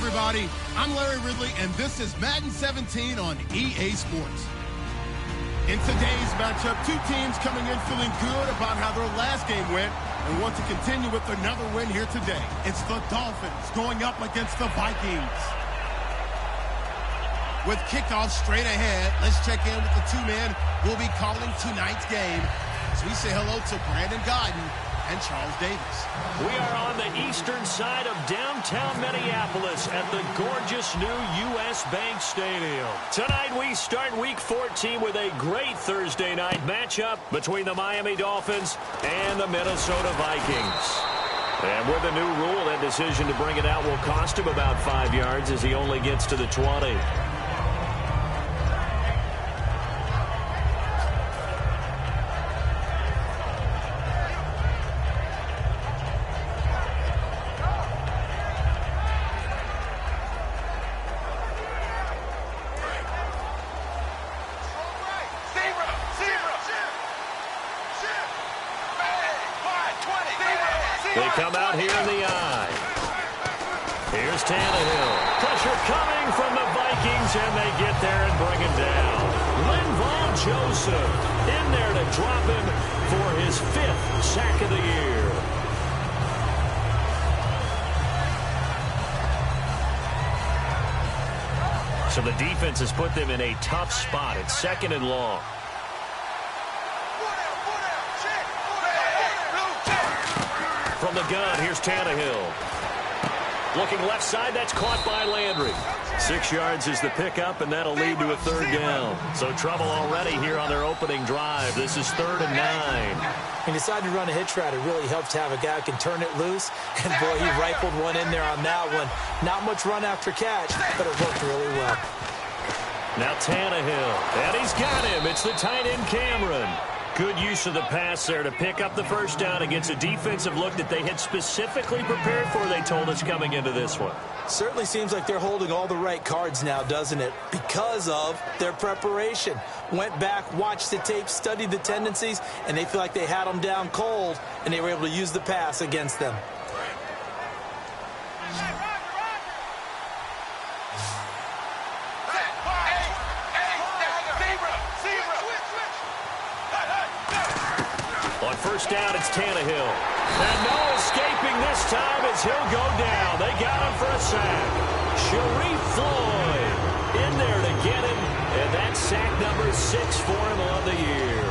everybody. I'm Larry Ridley, and this is Madden 17 on EA Sports. In today's matchup, two teams coming in feeling good about how their last game went and want to continue with another win here today. It's the Dolphins going up against the Vikings. With kickoff straight ahead, let's check in with the two men who will be calling tonight's game. As we say hello to Brandon Godden and Charles Davis. We are on the eastern side of downtown Minneapolis at the gorgeous new U.S. Bank Stadium. Tonight we start Week 14 with a great Thursday night matchup between the Miami Dolphins and the Minnesota Vikings. And with the new rule, that decision to bring it out will cost him about 5 yards as he only gets to the 20. They come out here in the eye. Here's Tannehill. Pressure coming from the Vikings, and they get there and bring him down. Linval Joseph in there to drop him for his 5th sack of the year. So the defense has put them in a tough spot. It's 2nd and long. From the gun, here's Tannehill. Looking left side, that's caught by Landry. 6 yards is the pickup, and that'll lead to a 3rd down. So trouble already here on their opening drive. This is 3rd and 9. He decided to run a hitch route. It really helps to have a guy who can turn it loose. And, boy, he rifled one in there on that one. Not much run after catch, but it worked really well. Now Tannehill, and he's got him. It's the tight end Cameron. Good use of the pass there to pick up the 1st down against a defensive look that they had specifically prepared for, they told us, coming into this one. Certainly seems like they're holding all the right cards now, doesn't it? Because of their preparation. Went back, watched the tape, studied the tendencies, and they feel like they had them down cold, and they were able to use the pass against them. On 1st down, it's Tannehill. And no escaping this time as he'll go down. They got him for a sack. Sharif Floyd in there to get him. And that's sack number 6 for him on the year.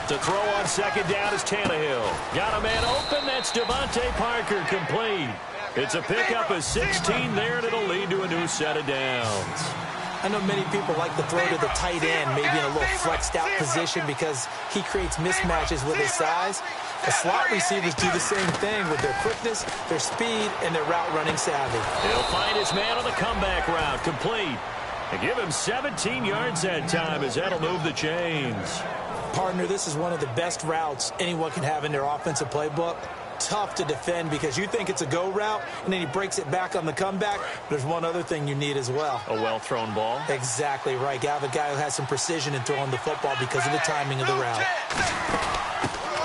To throw on 2nd down is Tannehill. Got a man open. That's Devontae Parker, complete. It's a pickup of 16 there, and it'll lead to a new set of downs. I know many people like to throw to the tight end, maybe in a little flexed out position because he creates mismatches with his size. The slot receivers do the same thing with their quickness, their speed, and their route running savvy. He'll find his man on the comeback route, complete. And give him 17 yards that time as that'll move the chains. Partner, this is one of the best routes anyone can have in their offensive playbook. Tough to defend because you think it's a go route, and then he breaks it back on the comeback. There's one other thing you need as well. A well-thrown ball? Exactly right. You have a guy who has some precision in throwing the football because of the timing of the route.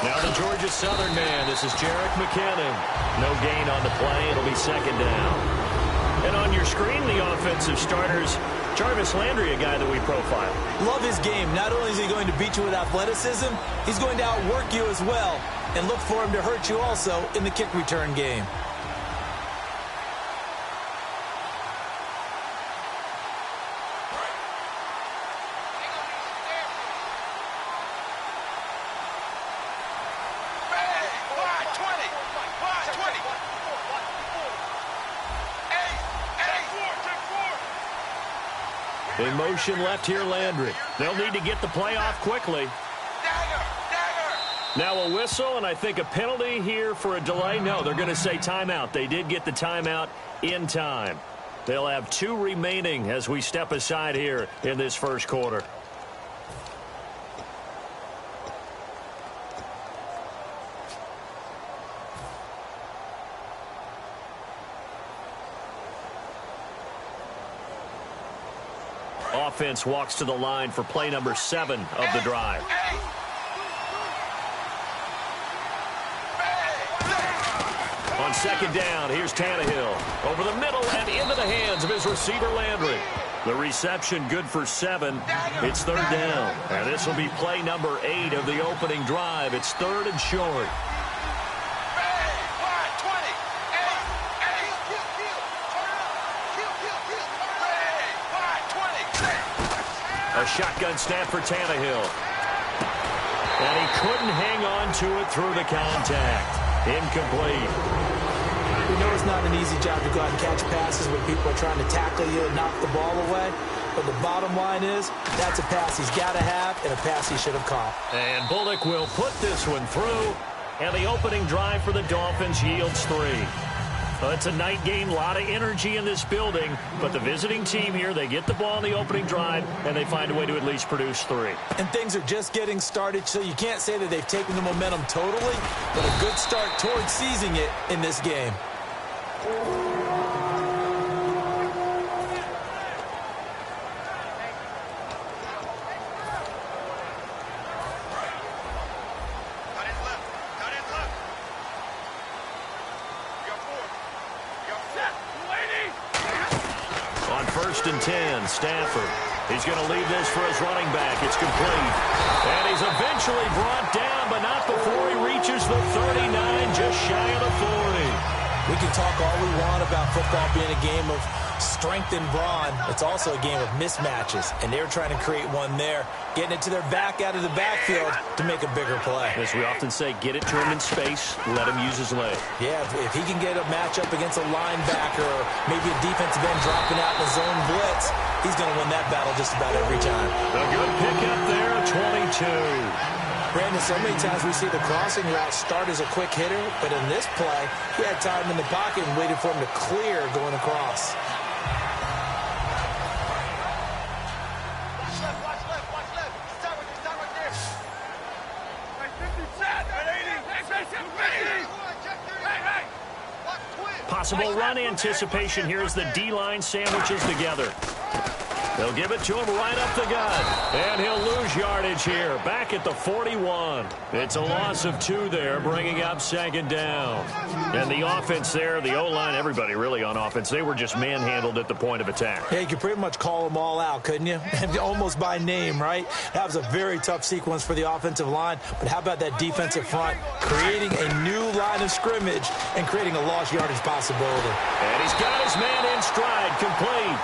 Now the Georgia Southern man. This is Jerick McKinnon. No gain on the play. It'll be 2nd down. And on your screen, the offensive starters, Jarvis Landry, a guy that we profile. Love his game. Not only is he going to beat you with athleticism, he's going to outwork you as well. And look for him to hurt you also in the kick return game. In motion left here, Landry. They'll need to get the play off quickly. Now a whistle, and I think a penalty here for a delay. No, they're going to say timeout. They did get the timeout in time. They'll have 2 remaining as we step aside here in this 1st quarter. offense walks to the line for play number 7 of the drive. On second down, here's Tannehill. Over the middle and into the hands of his receiver, Landry. The reception good for 7. It's third down. And this will be play number 8 of the opening drive. It's third and short. A shotgun snap for Tannehill. And he couldn't hang on to it through the contact. Incomplete. We know it's not an easy job to go out and catch passes when people are trying to tackle you and knock the ball away. But the bottom line is, that's a pass he's got to have and a pass he should have caught. And Bullock will put this one through. And the opening drive for the Dolphins yields 3. Well, it's a night game, a lot of energy in this building. But the visiting team here, they get the ball in the opening drive, and they find a way to at least produce 3. And things are just getting started, so you can't say that they've taken the momentum totally, but a good start towards seizing it in this game. On first and 10, Stafford. He's going to leave this for his running back. It's complete. And he's eventually brought down, but not before he reaches the 39, just shy of the 40. We can talk all we want about football being a game of strength and brawn. It's also a game of mismatches, and they're trying to create one there, getting it to their back out of the backfield to make a bigger play. As we often say, get it to him in space, let him use his leg. Yeah, if he can get a matchup against a linebacker or maybe a defensive end dropping out in the zone blitz, he's going to win that battle just about every time. A good pickup there, 22. Brandon, so many times we see the crossing route start as a quick hitter, but in this play, he had time in the pocket and waited for him to clear going across. Possible run anticipation here as the D-line sandwiches together. They'll give it to him right up the gut. And he'll lose yardage here. Back at the 41. It's a loss of 2 there, bringing up second down. And the offense there, the O-line, everybody really on offense, they were just manhandled at the point of attack. Yeah, you could pretty much call them all out, couldn't you? Almost by name, right? That was a very tough sequence for the offensive line. But how about that defensive front creating a new line of scrimmage and creating a lost yardage possibility? And he's got his man in stride, complete.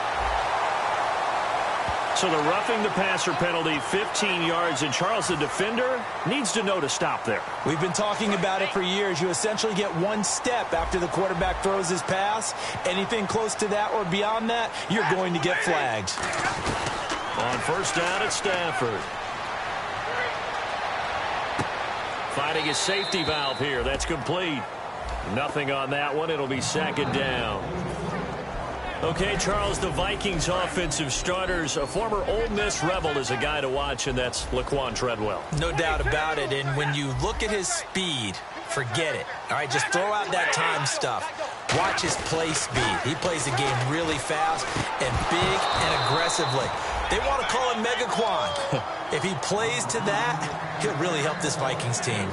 So the roughing the passer penalty, 15 yards, and Charles, the defender, needs to know to stop there. We've been talking about it for years. You essentially get 1 step after the quarterback throws his pass. Anything close to that or beyond that, you're going to get flagged. On first down at Stafford. Finding his safety valve here. That's complete. Nothing on that one. It'll be second down. Okay, Charles, the Vikings offensive starters, a former Ole Miss Rebel is a guy to watch, and that's Laquan Treadwell. No doubt about it, and when you look at his speed, forget it. All right, just throw out that time stuff. Watch his play speed. He plays the game really fast and big and aggressively. They want to call him Megaquan. If he plays to that, he'll really help this Vikings team.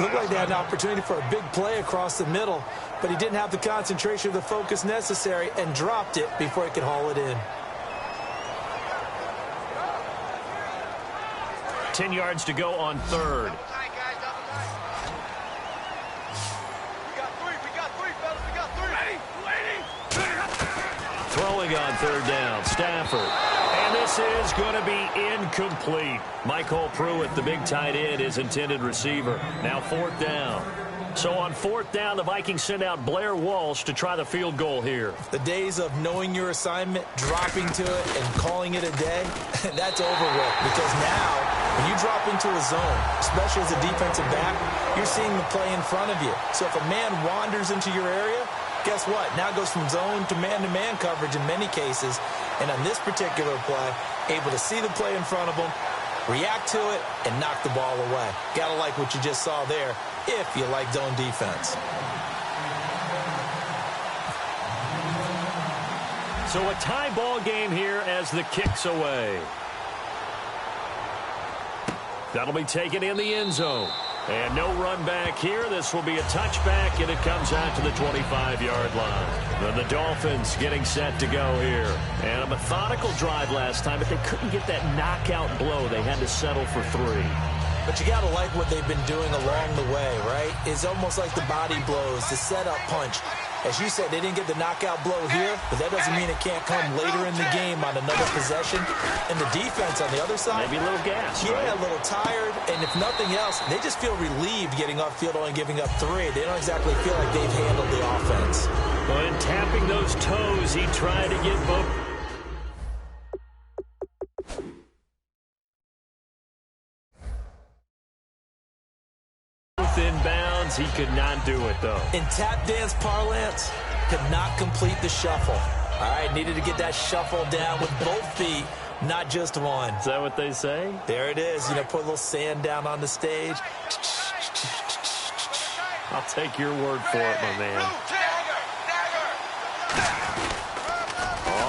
Looked like they had an opportunity for a big play across the middle, but he didn't have the concentration or the focus necessary and dropped it before he could haul it in. 10 yards to go on third. Throwing on third down, Stafford. And this is going to be incomplete. Michael Pruitt, the big tight end, his intended receiver. Now fourth down. So on fourth down, the Vikings send out Blair Walsh to try the field goal here. The days of knowing your assignment, dropping to it, and calling it a day, that's over with. Because now, when you drop into a zone, especially as a defensive back, you're seeing the play in front of you. So if a man wanders into your area, guess what? Now it goes from zone to man coverage in many cases. And on this particular play, able to see the play in front of him, react to it, and knock the ball away. Gotta like what you just saw there, if you like zone defense. So a tie ball game here as the kick's away. That'll be taken in the end zone. And no run back here. This will be a touchback, and it comes out to the 25-yard line. And the Dolphins getting set to go here. And a methodical drive last time, but they couldn't get that knockout blow. They had to settle for 3. But you got to like what they've been doing along the way, right? It's almost like the body blows, the setup punch. As you said, they didn't get the knockout blow here, but that doesn't mean it can't come later in the game on another possession. And the defense on the other side, maybe a little gas. Yeah, right? A little tired. And if nothing else, they just feel relieved getting off field only giving up 3. They don't exactly feel like they've handled the offense. Well, in tapping those toes, he tried to get both. Inbounds, he could not do it, though. In tap dance parlance, could not complete the shuffle. All right, needed to get that shuffle down with both feet, not just one. Is that what they say? There it is. You know, put a little sand down on the stage. I'll take your word for it, my man.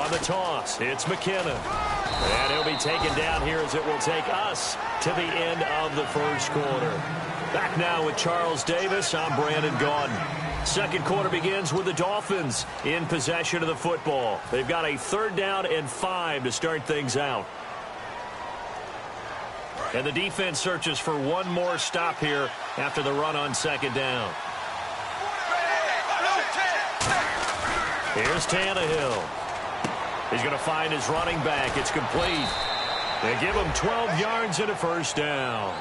On the toss, it's McKinnon. And he'll be taken down here as it will take us to the end of the first quarter. Back now with Charles Davis, I'm Brandon Gaudin. Second quarter begins with the Dolphins in possession of the football. They've got a 3rd down and 5 to start things out. And the defense searches for one more stop here after the run on 2nd down. Here's Tannehill. He's going to find his running back. It's complete. They give him 12 yards and a 1st down.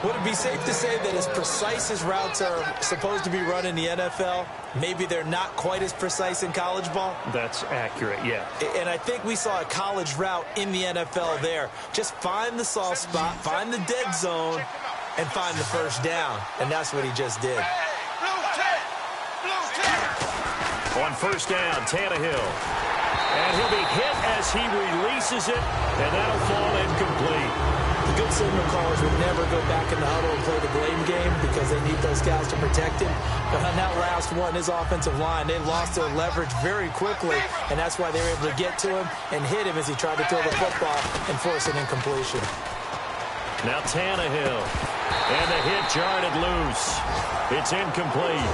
Would it be safe to say that as precise as routes are supposed to be run in the NFL, maybe they're not quite as precise in college ball? That's accurate, yeah. And I think we saw a college route in the NFL there. Just find the soft spot, find the dead zone, and find the 1st down. And that's what he just did. On 1st down, Tannehill. And he'll be hit as he releases it, and that'll fall incomplete. The good signal callers would never go back in the huddle and play the blame game because they need those guys to protect him. But on that last one, his offensive line, they lost their leverage very quickly, and that's why they were able to get to him and hit him as he tried to throw the football and force an incompletion. Now Tannehill, and the hit jarred it loose. It's incomplete.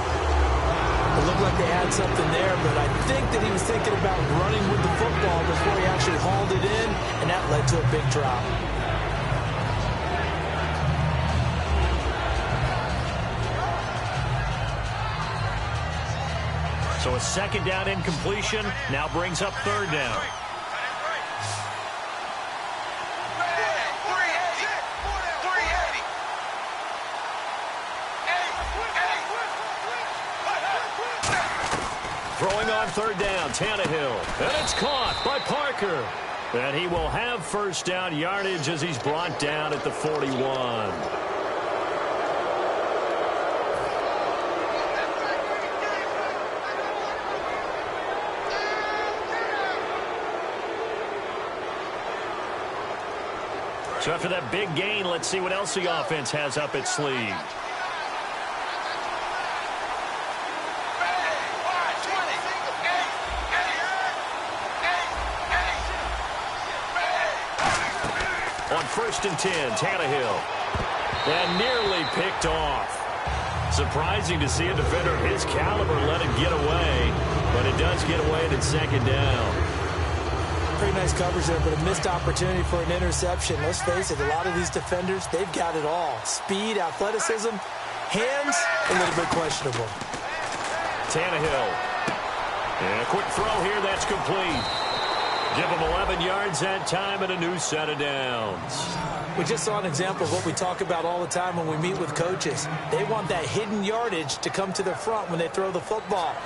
It looked like they had something there, but I think that he was thinking about running with the football before he actually hauled it in, and that led to a big drop. So a 2nd down incompletion now brings up 3rd down. Throwing on 3rd down, Tannehill. And it's caught by Parker. And he will have 1st down yardage as he's brought down at the 41. So after that big gain, let's see what else the offense has up its sleeve. On 1st and 10, Tannehill. And nearly picked off. Surprising to see a defender of his caliber let it get away, but it does get away at its 2nd down. Pretty nice coverage there, but a missed opportunity for an interception. Let's face it, a lot of these defenders, they've got it all. Speed, athleticism, hands, a little bit questionable. Tannehill. And a quick throw here, that's complete. Give him 11 yards that time and a new set of downs. We just saw an example of what we talk about all the time when we meet with coaches. They want that hidden yardage to come to the front when they throw the football.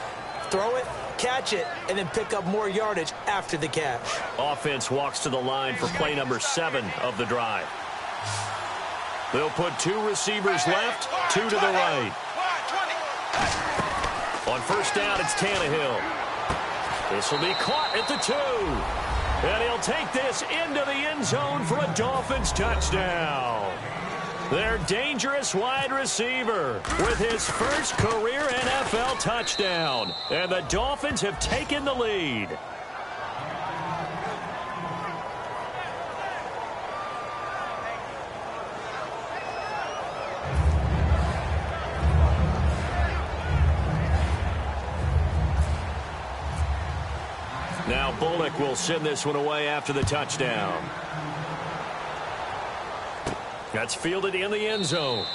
Throw it, catch it, and then pick up more yardage after the catch. Offense walks to the line for play number 7 of the drive. They'll put 2 receivers left, 2 to the right. On 1st down, it's Tannehill. This will be caught at the 2. And he'll take this into the end zone for a Dolphins touchdown. Their dangerous wide receiver with his first career NFL touchdown. And the Dolphins have taken the lead. Bullock will send this one away after the touchdown. That's fielded in the end zone.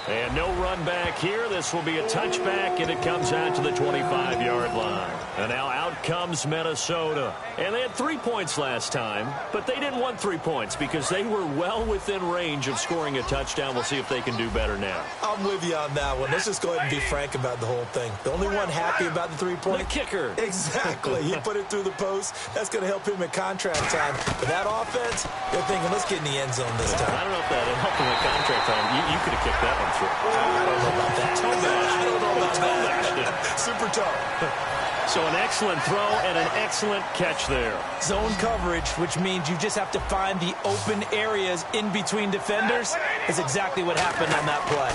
And no run back here. This will be a touchback, and it comes out to the 25-yard line. And now out comes Minnesota. And they had 3 points last time, but they didn't want 3 points because they were well within range of scoring a touchdown. We'll see if they can do better now. I'm with you on that one. Let's just go ahead and be frank about the whole thing. The only one happy about the 3-point? The kicker. Exactly. He put it through the post. That's going to help him at contract time. But that offense, they're thinking, let's get in the end zone this time. I don't know if that helped him at contract time. You could have kicked that one through. I don't know about that. I don't know about that. Super tough. So an excellent throw and an excellent catch there. Zone coverage, which means you just have to find the open areas in between defenders, is exactly what happened on that play.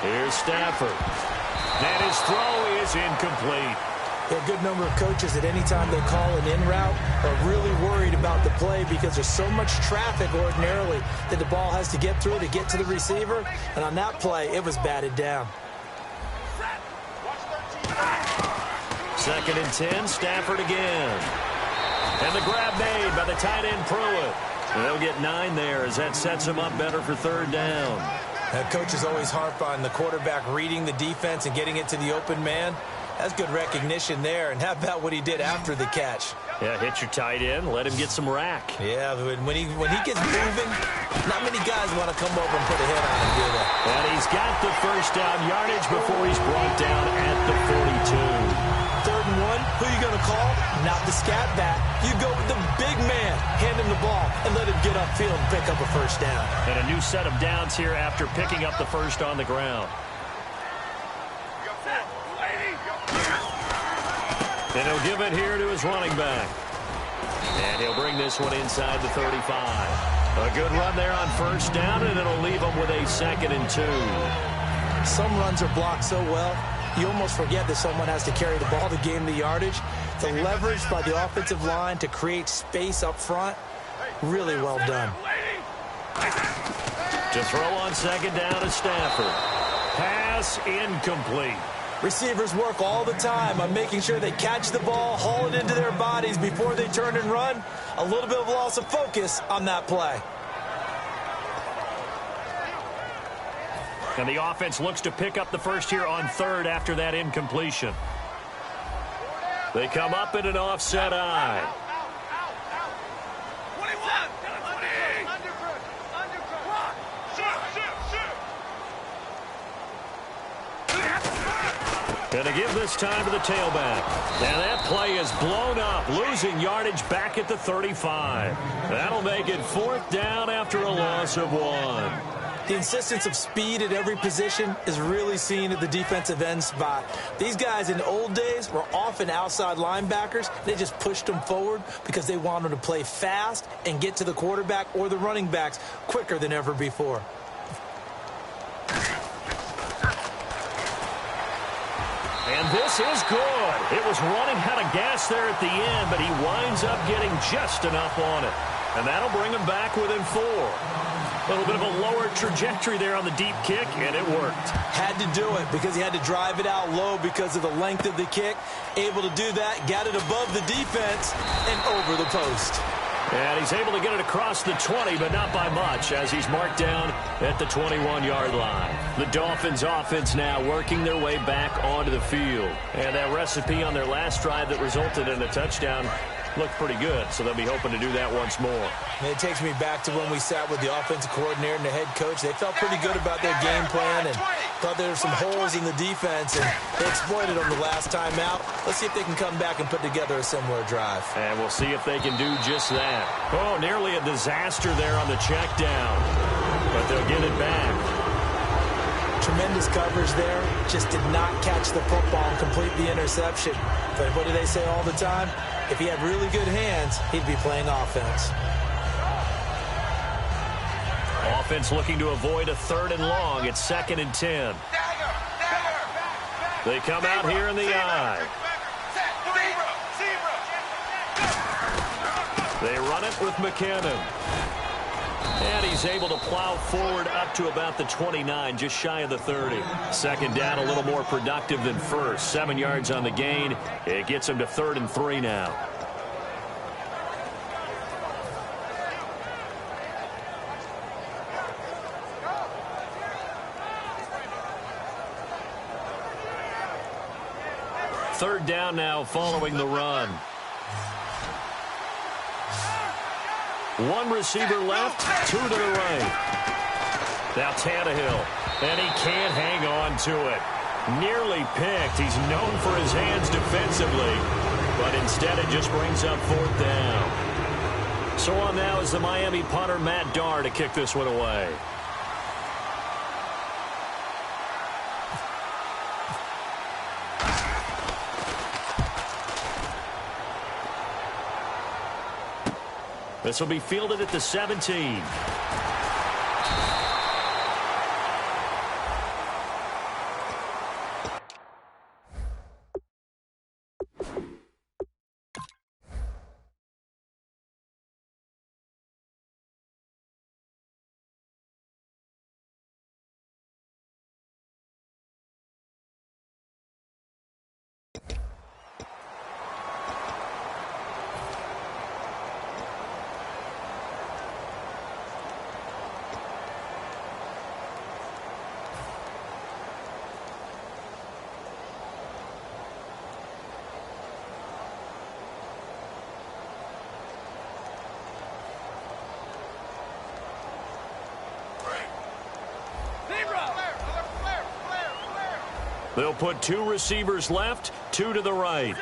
Here's Stafford. And his throw is incomplete. There are a good number of coaches at any time they call an in route are really worried about the play because there's so much traffic ordinarily that the ball has to get through to get to the receiver. And on that play, it was batted down. 2nd and 10, Stafford again. And the grab made by the tight end Pruitt. And they'll get 9 there as that sets him up better for 3rd down. That coaches always harp on the quarterback reading the defense and getting it to the open man. That's good recognition there. And how about what he did after the catch? Yeah, hit your tight end, let him get some rack. Yeah, when he gets moving, not many guys want to come over and put a hit on him, do they? And he's got the 1st down yardage before he's brought down at the 42. 3rd and 1, who are you going to call? Not the scat back. You go with the big man, hand him the ball, and let him get upfield and pick up a 1st down. And a new set of downs here after picking up the 1st on the ground. And he'll give it here to his running back. And he'll bring this one inside the 35. A good run there on 1st down, and it'll leave him with a 2nd and 2. Some runs are blocked so well, you almost forget that someone has to carry the ball to gain the yardage. The leverage by the offensive line to create space up front, really well done. To throw on 2nd down is Stafford. Pass incomplete. Receivers work all the time on making sure they catch the ball, haul it into their bodies before they turn and run. A little bit of loss of focus on that play. And the offense looks to pick up the 1st here on 3rd after that incompletion. They come up in an offset eye. And to give this time to the tailback. And that play is blown up, losing yardage back at the 35. That'll make it 4th down after a loss of 1. The insistence of speed at every position is really seen at the defensive end spot. These guys in the old days were often outside linebackers. They just pushed them forward because they wanted to play fast and get to the quarterback or the running backs quicker than ever before. And this is good. It was running out of gas there at the end, but he winds up getting just enough on it. And that'll bring him back within 4. A little bit of a lower trajectory there on the deep kick, and it worked. Had to do it because he had to drive it out low because of the length of the kick. Able to do that, got it above the defense and over the post. And he's able to get it across the 20, but not by much, as he's marked down at the 21-yard line. The Dolphins offense now working their way back onto the field. And that recipe on their last drive that resulted in a touchdown looked pretty good, so they'll be hoping to do that once more. And it takes me back to when we sat with the offensive coordinator and the head coach. They felt pretty good about their game plan and thought there were some holes in the defense, and they exploited them the last time out. Let's see if they can come back and put together a similar drive. And we'll see if they can do just that. Oh, nearly a disaster there on the check down, but they'll get it back. Tremendous coverage there. Just did not catch the football and complete the interception. But what do they say all the time? If he had really good hands, he'd be playing offense. Offense looking to avoid a 3rd and long. It's 2nd and 10. They come out here in the eye. They run it with McKinnon. And he's able to plow forward up to about the 29, just shy of the 30. 2nd down, a little more productive than 1st. 7 yards on the gain. It gets him to 3rd and 3 now. third down now following the run. One receiver left, two to the right. Now Tannehill, and he can't hang on to it. Nearly picked. He's known for his hands defensively, but instead it just brings up fourth down. So on now is the Miami punter, Matt Darr, to kick this one away. This will be fielded at the 17. They'll put two receivers left, two to the right.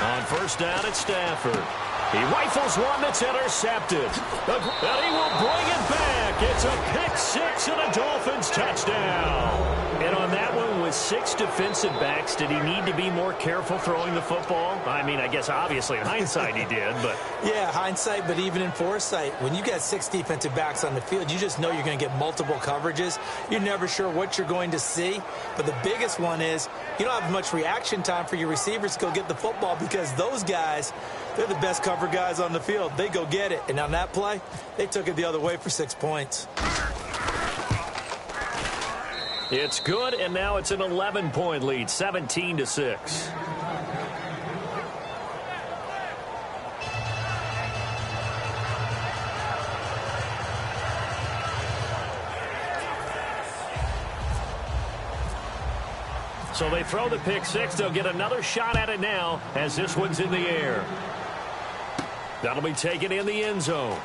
On first down, it's Stafford. He rifles one that's intercepted. And he will bring it back. It's a pick six and a Dolphins touchdown. And on that one, with six defensive backs, did he need to be more careful throwing the football? I mean, I guess obviously in hindsight he did, but... Yeah, hindsight, but even in foresight, when you got six defensive backs on the field, you just know you're going to get multiple coverages. You're never sure what you're going to see. But the biggest one is you don't have much reaction time for your receivers to go get the football because those guys, they're the best cover guys on the field. They go get it. And on that play, they took it the other way for 6 points. It's good, and now it's an 11-point lead, 17-6. So they throw the pick six. They'll get another shot at it now as this one's in the air. That'll be taken in the end zone.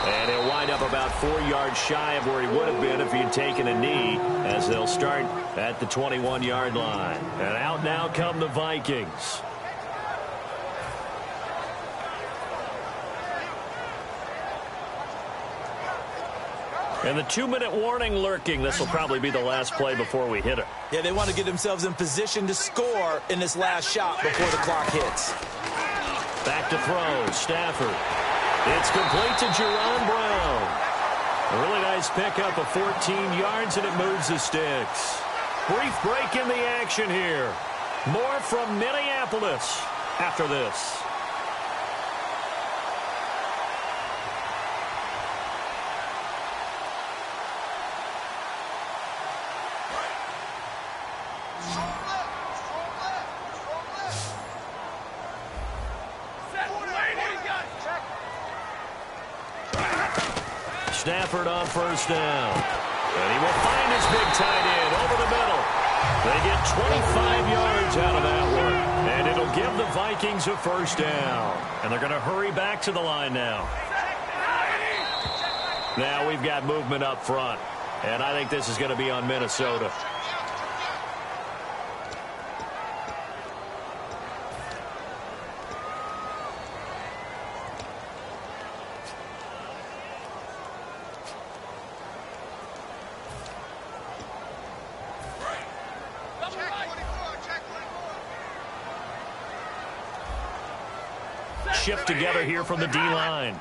And he'll wind up about 4 yards shy of where he would have been if he had taken a knee, as they'll start at the 21-yard line. And out now come the Vikings. And the 2-minute warning lurking. This will probably be the last play before we hit it. Yeah, they want to get themselves in position to score in this last shot before the clock hits. Back to throw. Stafford. It's complete to Jerron Brown. A really nice pickup of 14 yards, and it moves the sticks. Brief break in the action here. More from Minneapolis after this. Stafford on first down. And he will find his big tight end over the middle. They get 25 yards out of that one. And it'll give the Vikings a first down. And they're going to hurry back to the line now. Now we've got movement up front. And I think this is going to be on Minnesota. Shift together here from the D-line.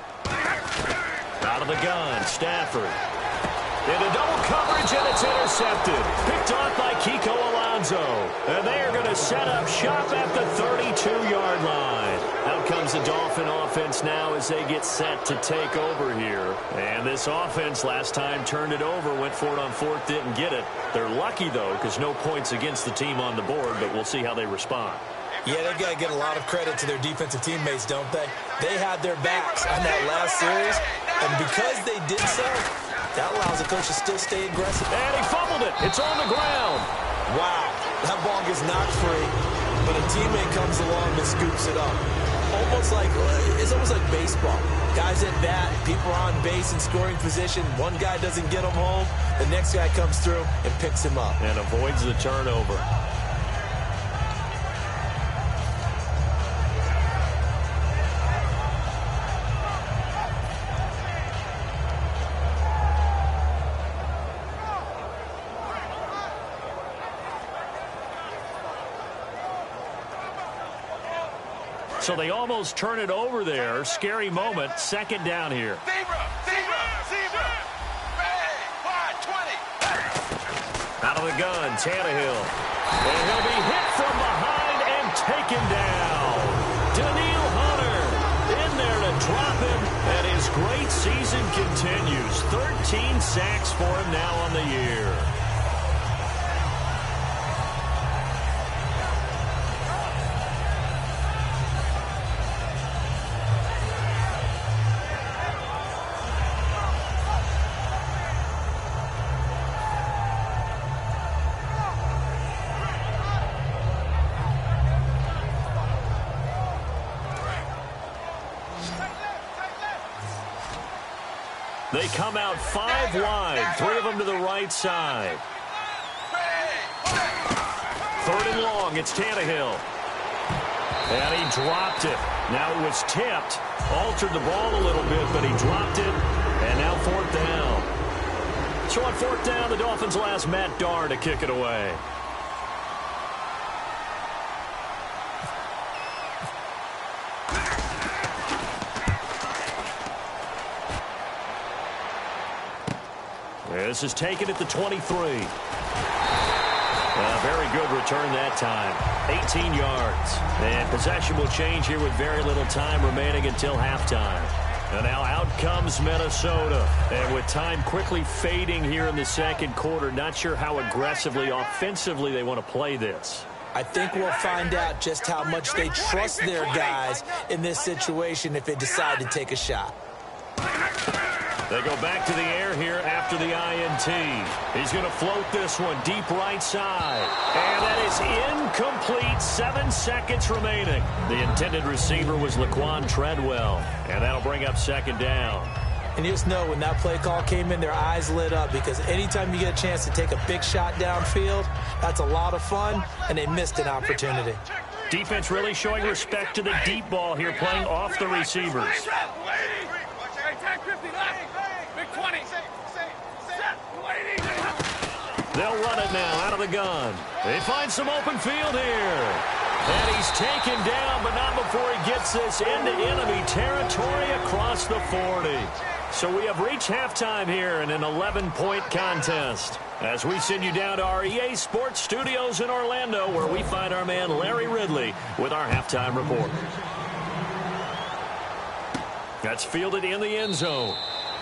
Out of the gun, Stafford. Into double coverage, and it's intercepted. Picked off by Kiko Alonso. And they are going to set up shop at the 32-yard line. Out comes the Dolphin offense now as they get set to take over here. And this offense last time turned it over, went for it on fourth, didn't get it. They're lucky, though, because no points against the team on the board, but we'll see how they respond. Yeah, they've got to get a lot of credit to their defensive teammates, don't they? They had their backs on that last series, and because they did so, that allows the coach to still stay aggressive. And he fumbled it. It's on the ground. Wow. That ball gets knocked free, but a teammate comes along and scoops it up. It's almost like baseball. Guys at bat, people are on base in scoring position. One guy doesn't get him home. The next guy comes through and picks him up. And avoids the turnover. So they almost turn it over there. Scary moment. Second down here. Zebra. Ready. Wide, 20. Out of the gun, Tannehill. And he'll be hit from behind and taken down. Daniil Hunter in there to drop him. And his great season continues. 13 sacks for him now on the year. They come out 5 wide, 3 of them to the right side. Third and long, it's Tannehill. And he dropped it. Now it was tipped, altered the ball a little bit, but he dropped it, and now 4th down. So on 4th down, the Dolphins will ask Matt Darr to kick it away. This is taken at the 23. Very good return that time. 18 yards. And possession will change here with very little time remaining until halftime. And now out comes Minnesota. And with time quickly fading here in the second quarter, not sure how aggressively, offensively they want to play this. I think we'll find out just how much they trust their guys in this situation if they decide to take a shot. They go back to the air here after the INT. He's going to float this one deep right side. And that is incomplete. 7 seconds remaining. The intended receiver was Laquan Treadwell. And that'll bring up second down. And you just know when that play call came in, their eyes lit up because anytime you get a chance to take a big shot downfield, that's a lot of fun, and they missed an opportunity. Defense really showing respect to the deep ball here, playing off the receivers. They'll run it now out of the gun. They find some open field here. And he's taken down, but not before he gets this into enemy territory across the 40. So we have reached halftime here in an 11-point contest. As we send you down to our EA Sports Studios in Orlando, where we find our man Larry Ridley with our halftime report. That's fielded in the end zone.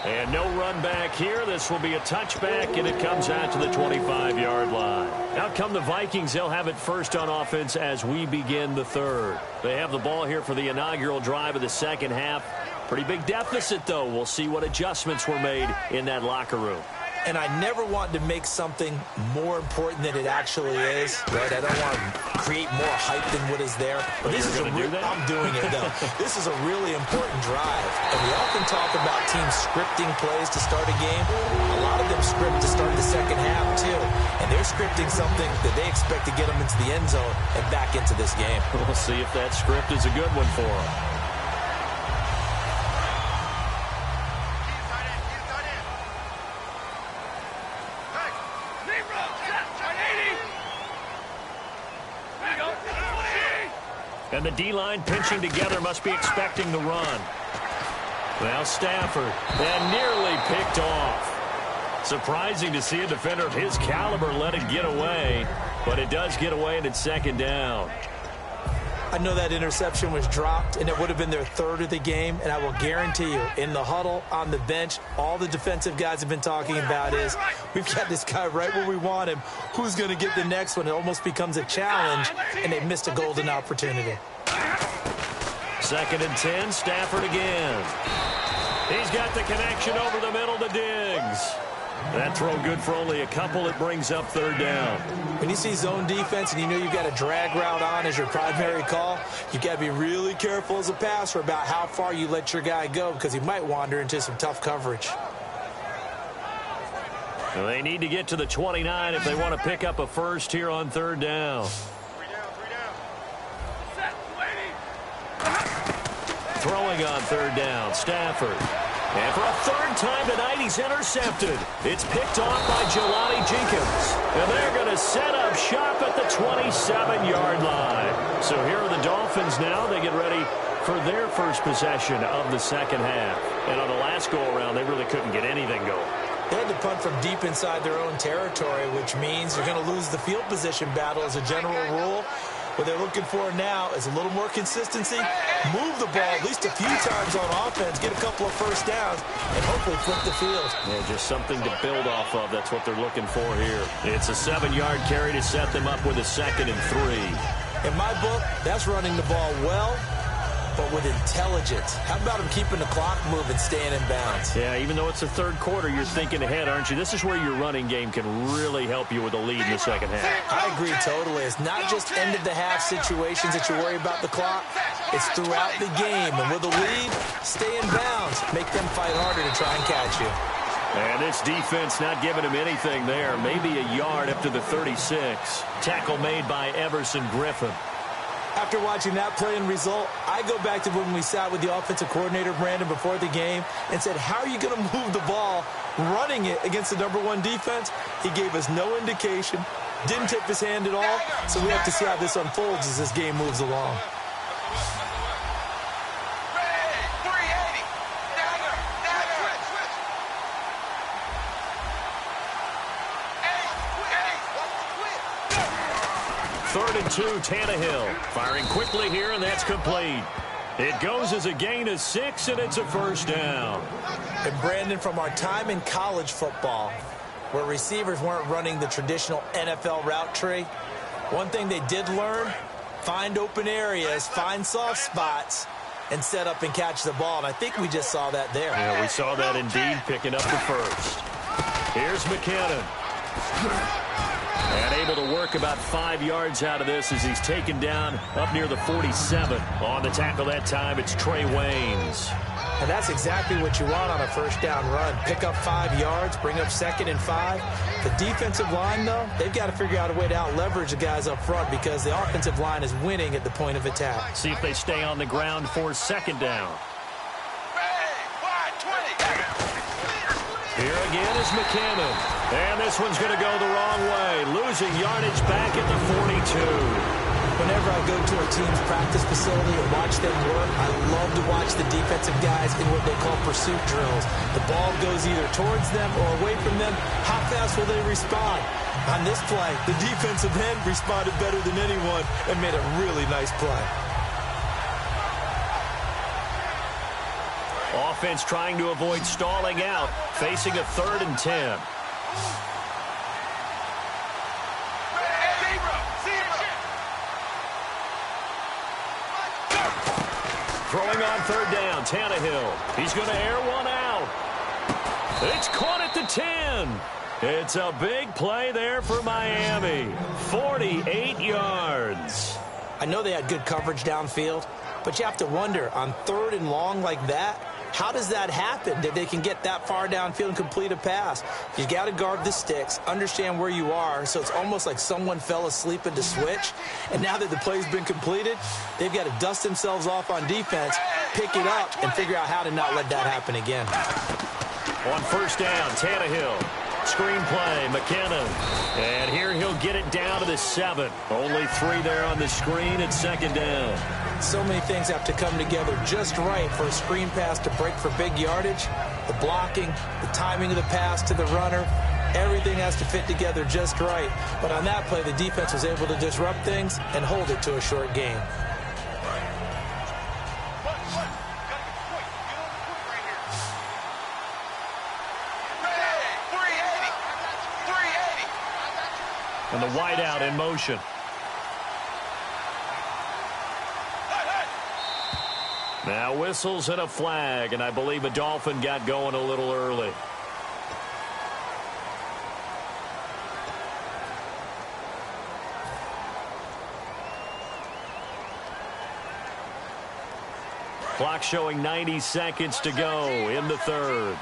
And no run back here. This will be a touchback, and it comes out to the 25-yard line. Out come the Vikings. They'll have it first on offense as we begin the third. They have the ball here for the inaugural drive of the second half. Pretty big deficit, though. We'll see what adjustments were made in that locker room. And I never want to make something more important than it actually is, right? I don't want to create more hype than what is there. But this is I'm doing it, though. This is a really important drive. And we often talk about teams scripting plays to start a game. A lot of them script to start the second half, too. And they're scripting something that they expect to get them into the end zone and back into this game. We'll see if that script is a good one for them. And the D-line pinching together must be expecting the run. Now Stafford, and nearly picked off. Surprising to see a defender of his caliber let it get away, but it does get away and it's second down. I know that interception was dropped, and it would have been their third of the game, and I will guarantee you, in the huddle, on the bench, all the defensive guys have been talking about is, we've got this guy right where we want him. Who's going to get the next one? It almost becomes a challenge, and they missed a golden opportunity. 2nd and 10, Stafford again. He's got the connection over the middle to Diggs. That throw good for only a couple. It brings up third down. When you see zone defense and you know you've got a drag route on as your primary call, you've got to be really careful as a passer about how far you let your guy go because he might wander into some tough coverage. They need to get to the 29 if they want to pick up a first here on third down. Throwing on third down, Stafford. And for a third time tonight, he's intercepted. It's picked off by Jelani Jenkins. And they're going to set up shop at the 27-yard line. So here are the Dolphins now. They get ready for their first possession of the second half. And on the last go-around, they really couldn't get anything going. They had to punt from deep inside their own territory, which means you're going to lose the field position battle as a general rule. What they're looking for now is a little more consistency, move the ball at least a few times on offense, get a couple of first downs, and hopefully flip the field. Yeah, just something to build off of. That's what they're looking for here. It's a 7-yard carry to set them up with a 2nd and 3. In my book, that's running the ball well, but with intelligence. How about him keeping the clock moving, staying in bounds? Yeah, even though it's the third quarter, you're thinking ahead, aren't you? This is where your running game can really help you with a lead in the second half. I agree totally. It's not just end-of-the-half situations that you worry about the clock. It's throughout the game. And with a lead, stay in bounds. Make them fight harder to try and catch you. And this defense not giving him anything there. Maybe a yard up to the 36. Tackle made by Everson Griffin. After watching that play and result, I go back to when we sat with the offensive coordinator, Brandon, before the game and said, how are you going to move the ball running it against the #1 defense? He gave us no indication, didn't tip his hand at all, so we have to see how this unfolds as this game moves along. Third and 2, Tannehill. Firing quickly here, and that's complete. It goes as a gain of 6, and it's a first down. And Brandon, from our time in college football, where receivers weren't running the traditional NFL route tree, one thing they did learn, find open areas, find soft spots, and set up and catch the ball. And I think we just saw that there. Yeah, we saw that indeed, picking up the first. Here's McKinnon. And able to work about 5 yards out of this as he's taken down up near the 47. On the tackle that time, it's Trey Waynes. And that's exactly what you want on a first down run. Pick up 5 yards, bring up 2nd and 5. The defensive line, though, they've got to figure out a way to out-leverage the guys up front because the offensive line is winning at the point of attack. See if they stay on the ground for 2nd down. Here again is McKinnon. And this one's going to go the wrong way. Losing yardage back at the 42. Whenever I go to a team's practice facility and watch them work, I love to watch the defensive guys in what they call pursuit drills. The ball goes either towards them or away from them. How fast will they respond? On this play, the defensive end responded better than anyone and made a really nice play. Offense trying to avoid stalling out, facing a 3rd and 10. Throwing on 3rd down, Tannehill. He's going to air one out. It's caught at the 10. It's a big play there for Miami. 48 yards. I know they had good coverage downfield, but you have to wonder, on 3rd and long like that, how does that happen that they can get that far downfield and complete a pass? You got to guard the sticks, understand where you are, so it's almost like someone fell asleep at the switch. And now that the play's been completed, they've got to dust themselves off on defense, pick it up, and figure out how to not let that happen again. On 1st down, Tannehill. Screen play, McKinnon. And here he'll get it down to the 7. Only 3 there on the screen at 2nd down. So many things have to come together just right for a screen pass to break for big yardage. The blocking, the timing of the pass to the runner, everything has to fit together just right. But on that play, the defense was able to disrupt things and hold it to a short game. And the wideout in motion. Now whistles and a flag, and I believe a Dolphin got going a little early. Clock showing 90 seconds to go in the third.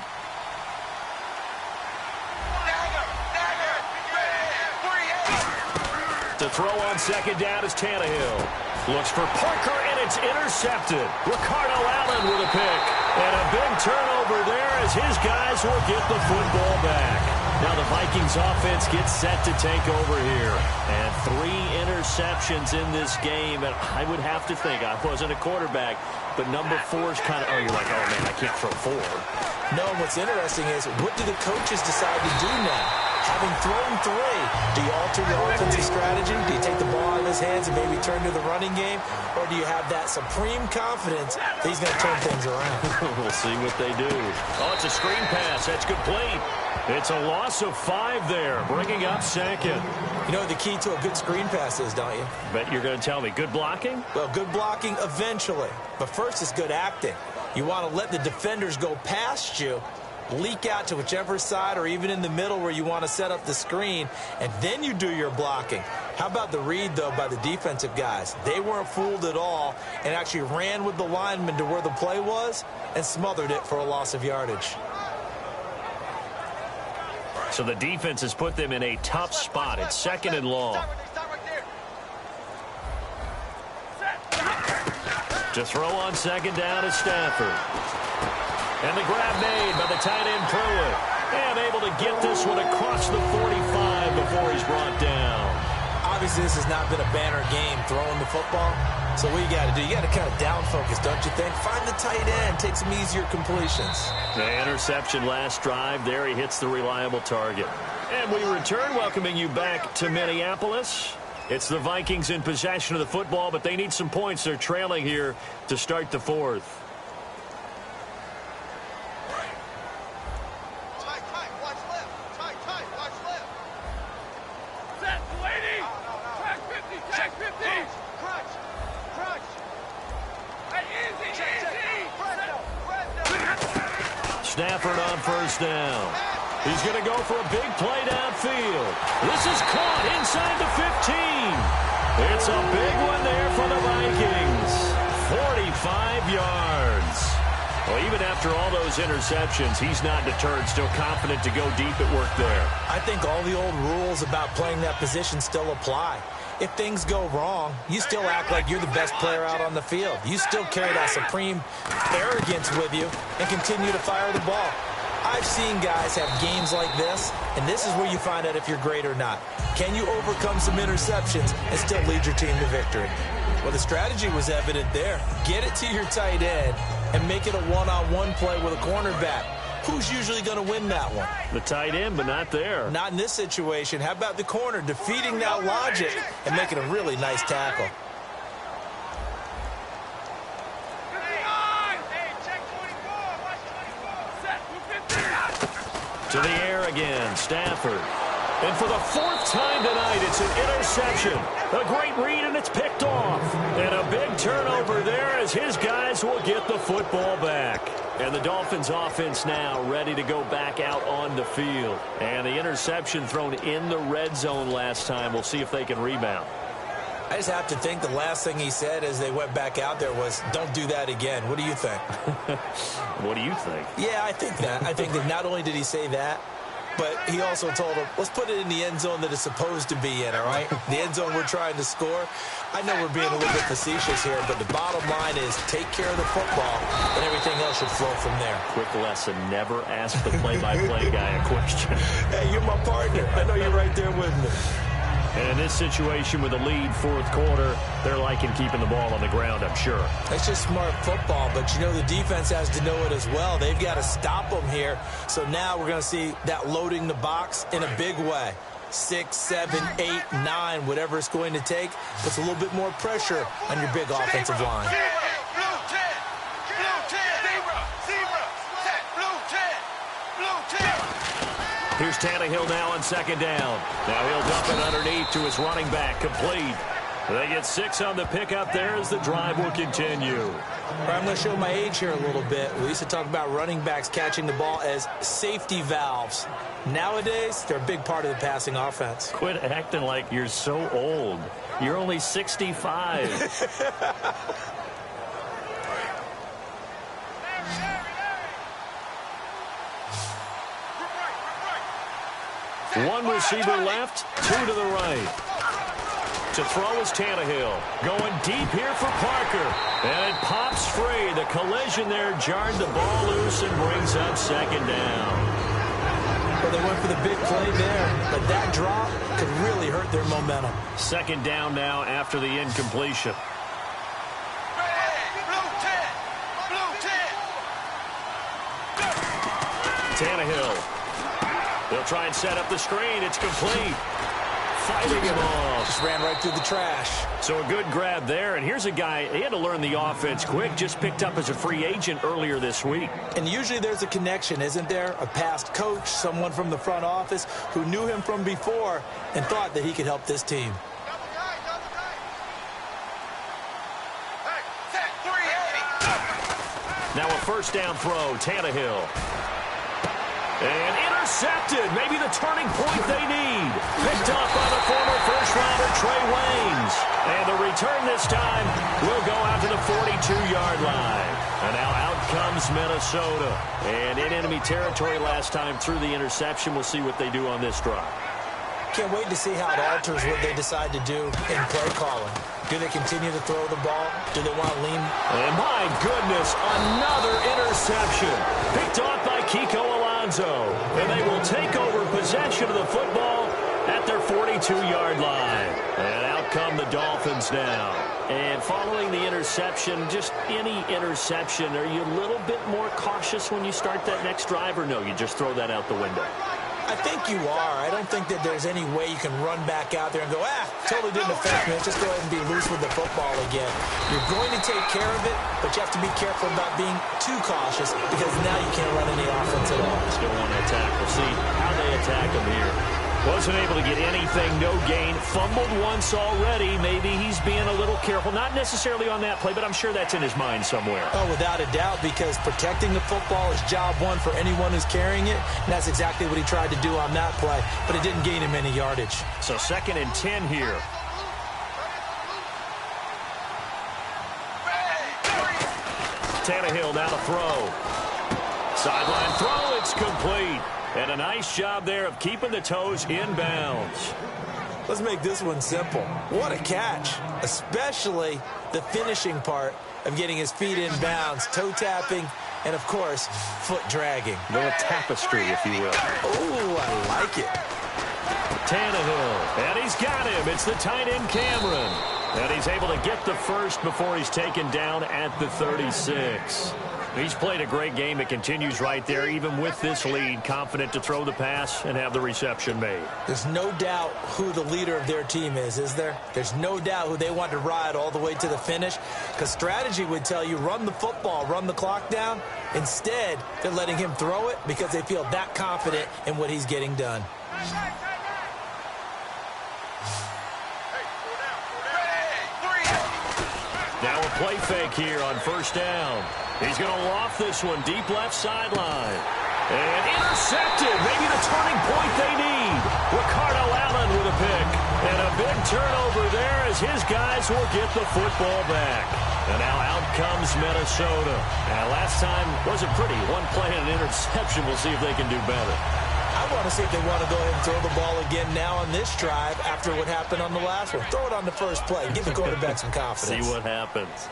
To throw on second down is Tannehill. Looks for Parker, and it's intercepted. Ricardo Allen with a pick. And a big turnover there as his guys will get the football back. Now the Vikings offense gets set to take over here. And 3 interceptions in this game. And I would have to think, I wasn't a quarterback, but number 4 is kind of, you're like, oh, man, I can't throw 4. No, what's interesting is, what do the coaches decide to do now? Having thrown 3, do you alter your offensive strategy? Do you take the ball out of his hands and maybe turn to the running game? Or do you have that supreme confidence that he's going to turn things around? We'll see what they do. Oh, it's a screen pass. That's complete. It's a loss of 5 there, bringing up second. You know what the key to a good screen pass is, don't you? Bet you're going to tell me good blocking? Well, good blocking eventually. But first is good acting. You want to let the defenders go past you, leak out to whichever side or even in the middle where you want to set up the screen, and then you do your blocking. How about the read, though, by the defensive guys? They weren't fooled at all and actually ran with the lineman to where the play was and smothered it for a loss of yardage. So the defense has put them in a tough spot. It's second and long. To throw on second down is Stafford. And the grab made by the tight end Pruitt. And able to get this one across the 45 before he's brought down. Obviously, this has not been a banner game throwing the football. So what you got to do, you got to kind of down focus, don't you think? Find the tight end, take some easier completions. The interception last drive. There he hits the reliable target. And we return, welcoming you back to Minneapolis. It's the Vikings in possession of the football, but they need some points. They're trailing here to start the fourth. Stafford on first down. He's going to go for a big play downfield. This is caught inside the 15. It's a big one there for the Vikings. 45 yards. Well, even after all those interceptions, he's not deterred, still confident to go deep at work there. I think all the old rules about playing that position still apply. If things go wrong, you still act like you're the best player out on the field. You still carry that supreme arrogance with you and continue to fire the ball. I've seen guys have games like this, and this is where you find out if you're great or not. Can you overcome some interceptions and still lead your team to victory? Well, the strategy was evident there. Get it to your tight end and make it a one-on-one play with a cornerback. Who's usually going to win that one? The tight end, but not there. Not in this situation. How about the corner defeating that logic and making a really nice tackle? To the air again, Stafford. And for the 4th time tonight, it's an interception. A great read, and it's picked off. And a big turnover there as his guys will get the football back. And the Dolphins offense now ready to go back out on the field. And the interception thrown in the red zone last time. We'll see if they can rebound. I just have to think the last thing he said as they went back out there was, don't do that again. What do you think? What do you think? Yeah, I think that. I think that not only did he say that, but he also told him, let's put it in the end zone that it's supposed to be in, all right? The end zone we're trying to score. I know we're being a little bit facetious here, but the bottom line is take care of the football, and everything else should flow from there. Quick lesson, never ask the play-by-play guy a question. Hey, you're my partner. I know you're right there with me. And in this situation with a lead 4th quarter, they're liking keeping the ball on the ground, I'm sure. That's just smart football, but you know the defense has to know it as well. They've got to stop them here. So now we're going to see that loading the box in a big way. 6, 7, 8, 9, whatever it's going to take, puts a little bit more pressure on your big offensive line. Here's Tannehill now on second down. Now he'll dump it underneath to his running back, complete. They get 6 on the pickup there as the drive will continue. I'm going to show my age here a little bit. We used to talk about running backs catching the ball as safety valves. Nowadays, they're a big part of the passing offense. Quit acting like you're so old. You're only 65. One receiver left, two to the right. To throw is Tannehill. Going deep here for Parker. And it pops free. The collision there jarred the ball loose and brings up second down. Well, they went for the big play there, but that drop could really hurt their momentum. Second down now after the incompletion. Tannehill. They'll try and set up the screen. It's complete. Fighting him off. Just ran right through the trash. So a good grab there. And here's a guy, he had to learn the offense quick. Just picked up as a free agent earlier this week. And usually there's a connection, isn't there? A past coach, someone from the front office who knew him from before and thought that he could help this team. Now a first down throw, Tannehill. And intercepted, maybe the turning point they need. Picked off by the former first-rounder Trey Waynes. And the return this time will go out to the 42-yard line. And now out comes Minnesota. And in enemy territory last time through the interception. We'll see what they do on this drive. Can't wait to see how it alters what they decide to do in play calling. Do they continue to throw the ball? Do they want to lean? And my goodness, another interception. Picked off by Kiko Alonso. And they will take over possession of the football at their 42-yard line. And out come the Dolphins now. And following the interception, just any interception, are you a little bit more cautious when you start that next drive, or no, you just throw that out the window? I think you are. I don't think that there's any way you can run back out there and go, totally didn't affect me. Let's just go ahead and be loose with the football again. You're going to take care of it, but you have to be careful about being too cautious because now you can't run any offense at all. Still want to attack. We'll see how they attack him here. Wasn't able to get anything, no gain. Fumbled once already. Maybe he's being a little careful. Not necessarily on that play, but I'm sure that's in his mind somewhere. Oh, without a doubt, because protecting the football is job one for anyone who's carrying it. And that's exactly what he tried to do on that play, but it didn't gain him any yardage. So 2nd and 10 here. Tannehill now to throw. Sideline throw, it's complete. And a nice job there of keeping the toes inbounds. Let's make this one simple. What a catch, especially the finishing part of getting his feet in bounds, toe tapping, and, of course, foot dragging. A little tapestry, if you will. Oh, I like it. Tannehill, and he's got him. It's the tight end Cameron. And he's able to get the first before he's taken down at the 36. He's played a great game. It continues right there, even with this lead, confident to throw the pass and have the reception made. There's no doubt who the leader of their team is there? There's no doubt who they want to ride all the way to the finish, because strategy would tell you run the football, run the clock down. Instead, they're letting him throw it because they feel that confident in what he's getting done. Now a play fake here on first down. He's going to loft this one deep left sideline. And intercepted. Maybe the turning point they need. Ricardo Allen with a pick. And a big turnover there as his guys will get the football back. And now out comes Minnesota. And last time wasn't pretty. One play and an interception. We'll see if they can do better. I want to see if they want to go ahead and throw the ball again now on this drive after what happened on the last one. Throw it on the first play. Give the quarterback some confidence. See what happens.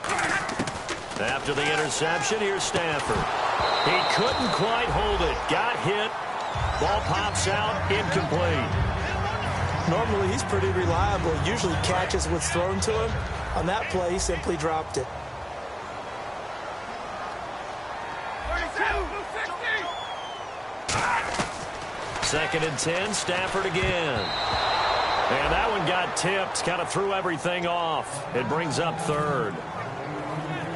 After the interception, here's Stafford. He couldn't quite hold it. Got hit. Ball pops out. Incomplete. Normally, he's pretty reliable. Usually catches what's thrown to him. On that play, he simply dropped it. Second and 10, Stafford again. And that one got tipped, kind of threw everything off. It brings up third.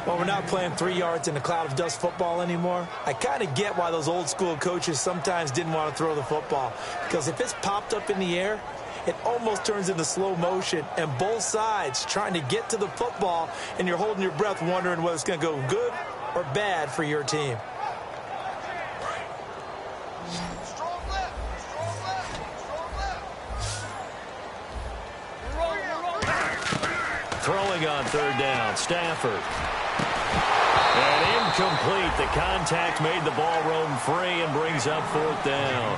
Well, we're not playing 3 yards in a cloud of dust football anymore. I kind of get why those old school coaches sometimes didn't want to throw the football. Because if it's popped up in the air, it almost turns into slow motion. And both sides trying to get to the football, and you're holding your breath wondering whether it's going to go good or bad for your team. Throwing on third down, Stafford. And incomplete. The contact made the ball roam free and brings up fourth down.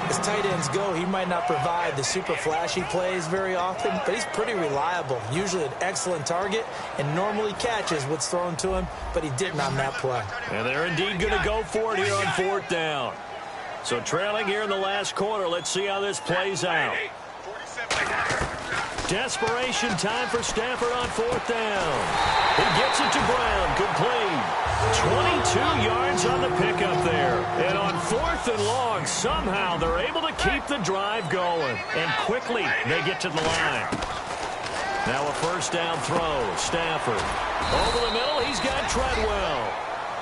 As tight ends go, he might not provide the super flashy plays very often, but he's pretty reliable, usually an excellent target, and normally catches what's thrown to him, but he didn't on that play. And they're indeed going to go for it here on 4th down. So trailing here in the last quarter, let's see how this plays out. Desperation time for Stafford on 4th down. He gets it to Brown, complete. 22 yards on the pickup there. And on 4th and long, somehow they're able to keep the drive going. And quickly, they get to the line. Now a 1st down throw. Stafford. Over the middle, he's got Treadwell.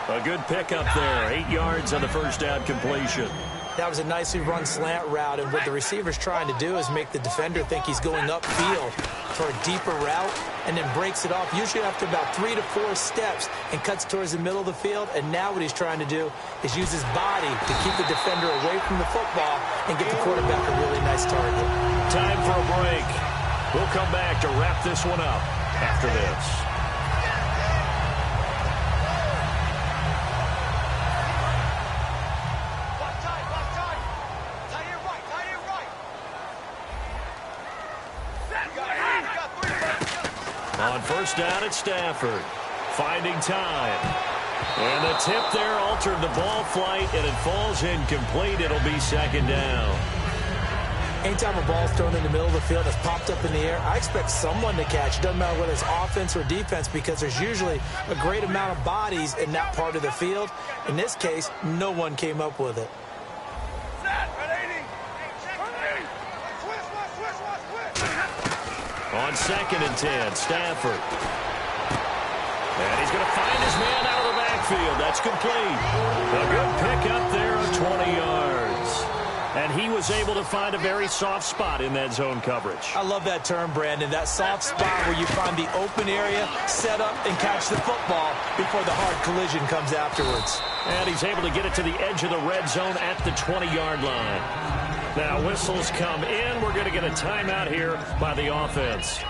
A good pickup there. 8 yards on the 1st down completion. That was a nicely run slant route, and what the receiver's trying to do is make the defender think he's going upfield for a deeper route, and then breaks it off, usually after about 3 to 4 steps, and cuts towards the middle of the field. And now what he's trying to do is use his body to keep the defender away from the football and get the quarterback a really nice target. Time for a break. We'll come back to wrap this one up after this. On 1st down at Stafford, finding time. And the tip there altered the ball flight, and it falls incomplete. It'll be 2nd down. Anytime a ball's thrown in the middle of the field that's popped up in the air, I expect someone to catch. It doesn't matter whether it's offense or defense, because there's usually a great amount of bodies in that part of the field. In this case, no one came up with it. On 2nd and 10, Stafford. And he's going to find his man out of the backfield. That's complete. A good pickup there of 20 yards. And he was able to find a very soft spot in that zone coverage. I love that term, Brandon. That soft spot where you find the open area, set up, and catch the football before the hard collision comes afterwards. And he's able to get it to the edge of the red zone at the 20-yard line. Now whistles come in. We're going to get a timeout here by the offense.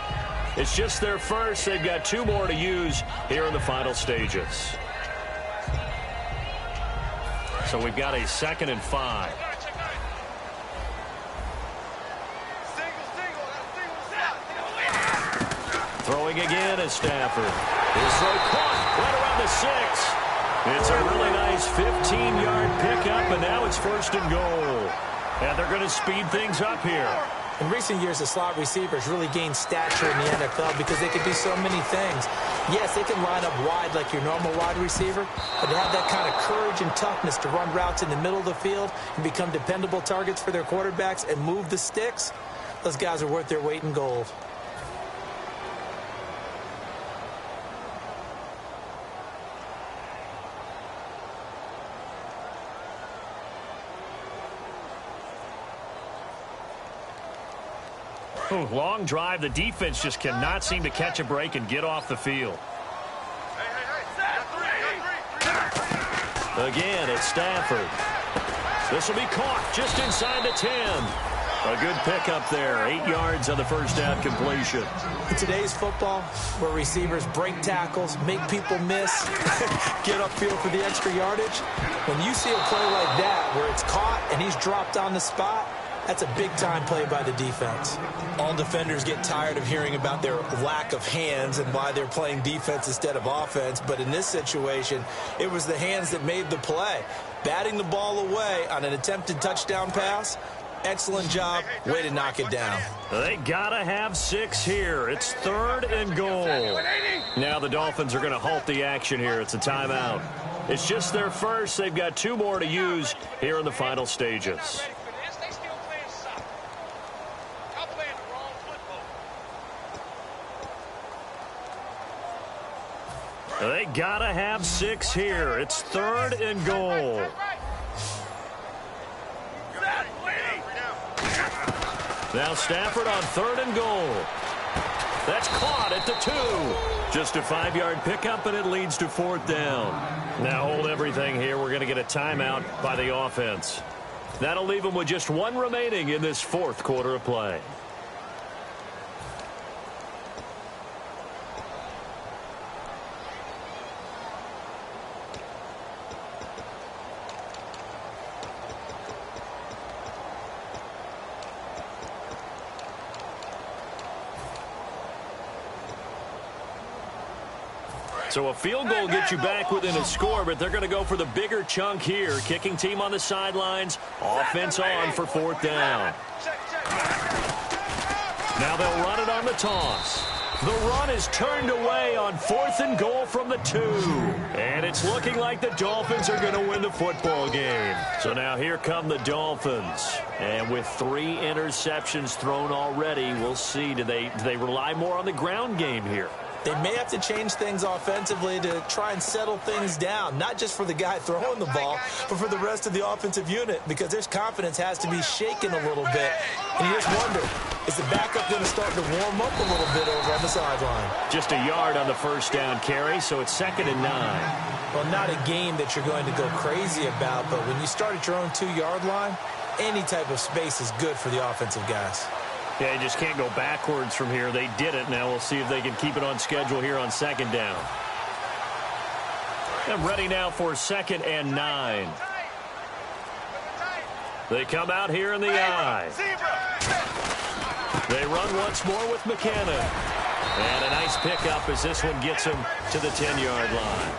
It's just their first. They've got 2 more to use here in the final stages. So we've got a 2nd and 5. Throwing again is Stafford. His throw caught right around the 6. It's a really nice 15-yard pickup, and now it's 1st and goal. And they're going to speed things up here. In recent years, the slot receivers really gained stature in the NFL because they can do so many things. Yes, they can line up wide like your normal wide receiver, but they have that kind of courage and toughness to run routes in the middle of the field and become dependable targets for their quarterbacks and move the sticks. Those guys are worth their weight in gold. Ooh, long drive. The defense just cannot seem to catch a break and get off the field. Again, it's Stafford. This will be caught just inside the 10. A good pickup there. 8 yards on the 1st down completion. In today's football, where receivers break tackles, make people miss, get upfield for the extra yardage, when you see a play like that where it's caught and he's dropped on the spot, that's a big-time play by the defense. All defenders get tired of hearing about their lack of hands and why they're playing defense instead of offense. But in this situation, it was the hands that made the play. Batting the ball away on an attempted touchdown pass, excellent job. Way to knock it down. They got to have 6 here. It's 3rd and goal. Now the Dolphins are going to halt the action here. It's a timeout. It's just their first. They've got 2 more to use here in the final stages. They gotta have 6 here. It's 3rd and goal. Now Stafford on 3rd and goal. That's caught at the 2. Just a 5-yard pickup, and it leads to 4th down. Now hold everything here. We're going to get a timeout by the offense. That'll leave them with just 1 remaining in this 4th quarter of play. So a field goal gets you back within a score, but they're going to go for the bigger chunk here. Kicking team on the sidelines, offense on for 4th down. Now they'll run it on the toss. The run is turned away on 4th and goal from the 2. And it's looking like the Dolphins are going to win the football game. So now here come the Dolphins. And with 3 interceptions thrown already, we'll see. Do they rely more on the ground game here? They may have to change things offensively to try and settle things down, not just for the guy throwing the ball, but for the rest of the offensive unit, because their confidence has to be shaken a little bit. And you just wonder, is the backup going to start to warm up a little bit over on the sideline? Just a yard on the 1st down carry, so it's 2nd and 9. Well, not a game that you're going to go crazy about, but when you start at your own 2-yard line, any type of space is good for the offensive guys. Yeah, you just can't go backwards from here. They did it. Now we'll see if they can keep it on schedule here on 2nd down. And ready now for 2nd and 9. They come out here in the eye. They run once more with McKinnon. And a nice pickup as this one gets them to the 10-yard line.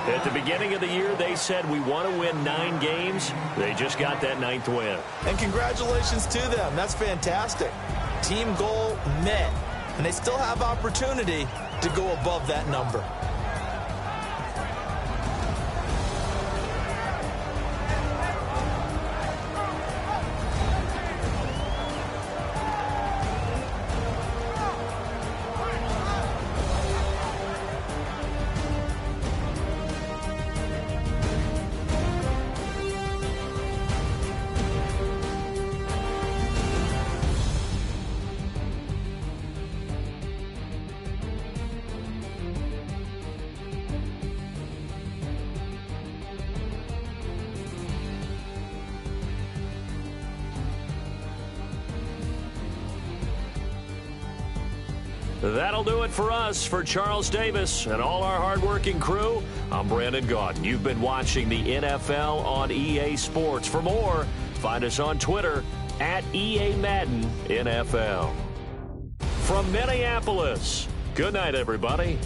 At the beginning of the year, they said we want to win 9 games. They just got that 9th win. And congratulations to them. That's fantastic. Team goal met. And they still have opportunity to go above that number. That'll do it for us. For Charles Davis and all our hardworking crew, I'm Brandon Gaudin. You've been watching the NFL on EA Sports. For more, find us on Twitter at EA Madden NFL. From Minneapolis, good night, everybody.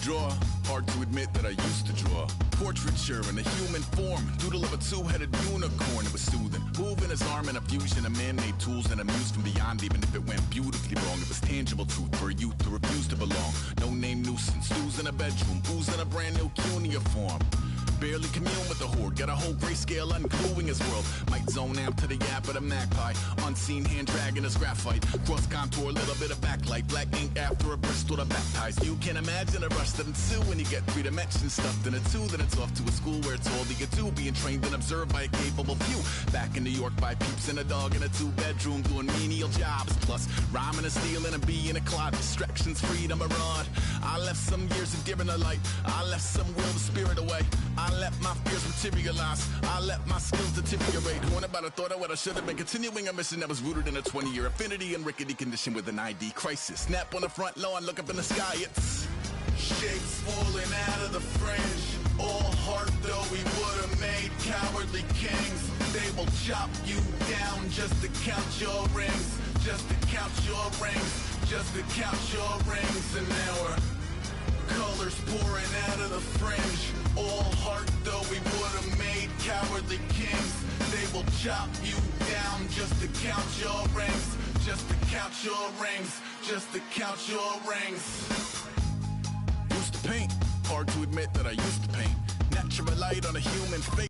draw. Hard to admit that I used to draw. Portraiture in a human form. Doodle of a two-headed unicorn. It was soothing. Moving his arm in a fusion of man-made tools and a muse from beyond. Even if it went beautifully wrong, it was tangible truth for a youth who refused to belong. No-name nuisance. Stews in a bedroom. Booze in a brand new cuneiform. Barely commune with the horde. Got a whole grayscale ungluing his world. Might zone amp to the yap of the magpie. Unseen hand dragging his graphite. Cross contour, a little bit of backlight. Black ink after a Bristol to baptize. You can imagine a rush that ensue when you get 3 dimensions stuffed in a 2. Then it's off to a school where it's all that you do. Being trained and observed by a capable few. Back in New York by peeps and a dog in a 2-bedroom doing menial jobs. Plus rhyming and stealing and being a clod. Distractions, freedom, a rod. I left some years of giving a light. I left some will the spirit away. I let my fears materialize. I let my skills deteriorate. One about a thought of what I should have been. Continuing a mission that was rooted in a 20-year affinity and rickety condition with an ID crisis. Snap on the front lawn, look up in the sky. It's shapes falling out of the fringe. All heart though we would have made cowardly kings. They will chop you down just to count your rings. Just to count your rings. Just to count your rings. And now we're colors pouring out of the fringe. All heart though we would have made cowardly kings. They will chop you down just to count your rings. Just to count your rings. Just to count your rings. Used to paint. Hard to admit that I used to paint. Natural light on a human face.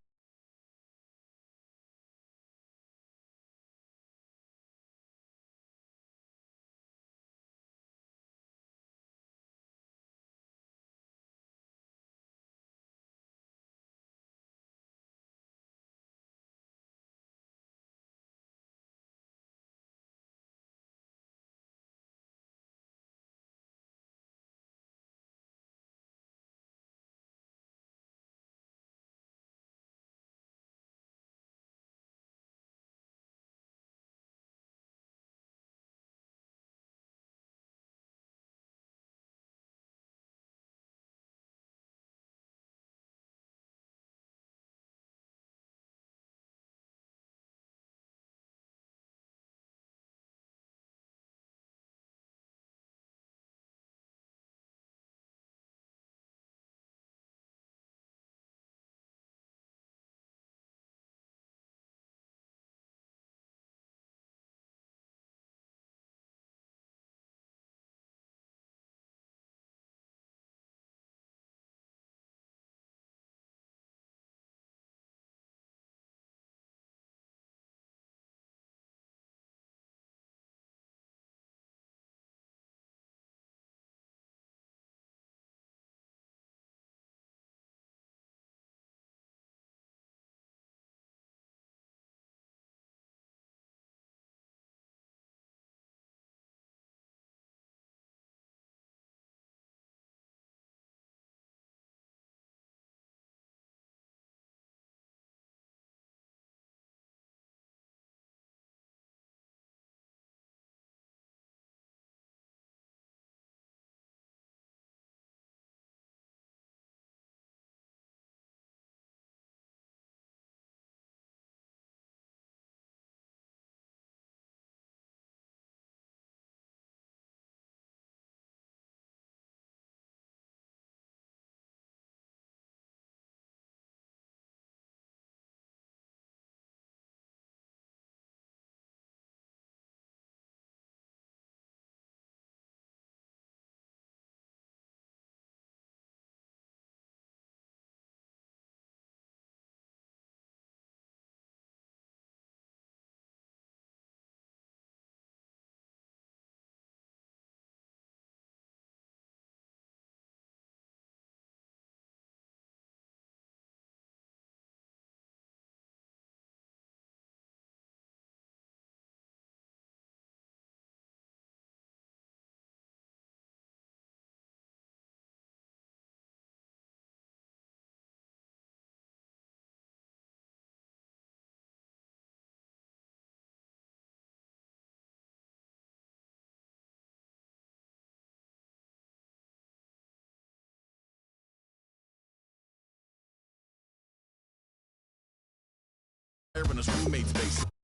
In his roommate's basement.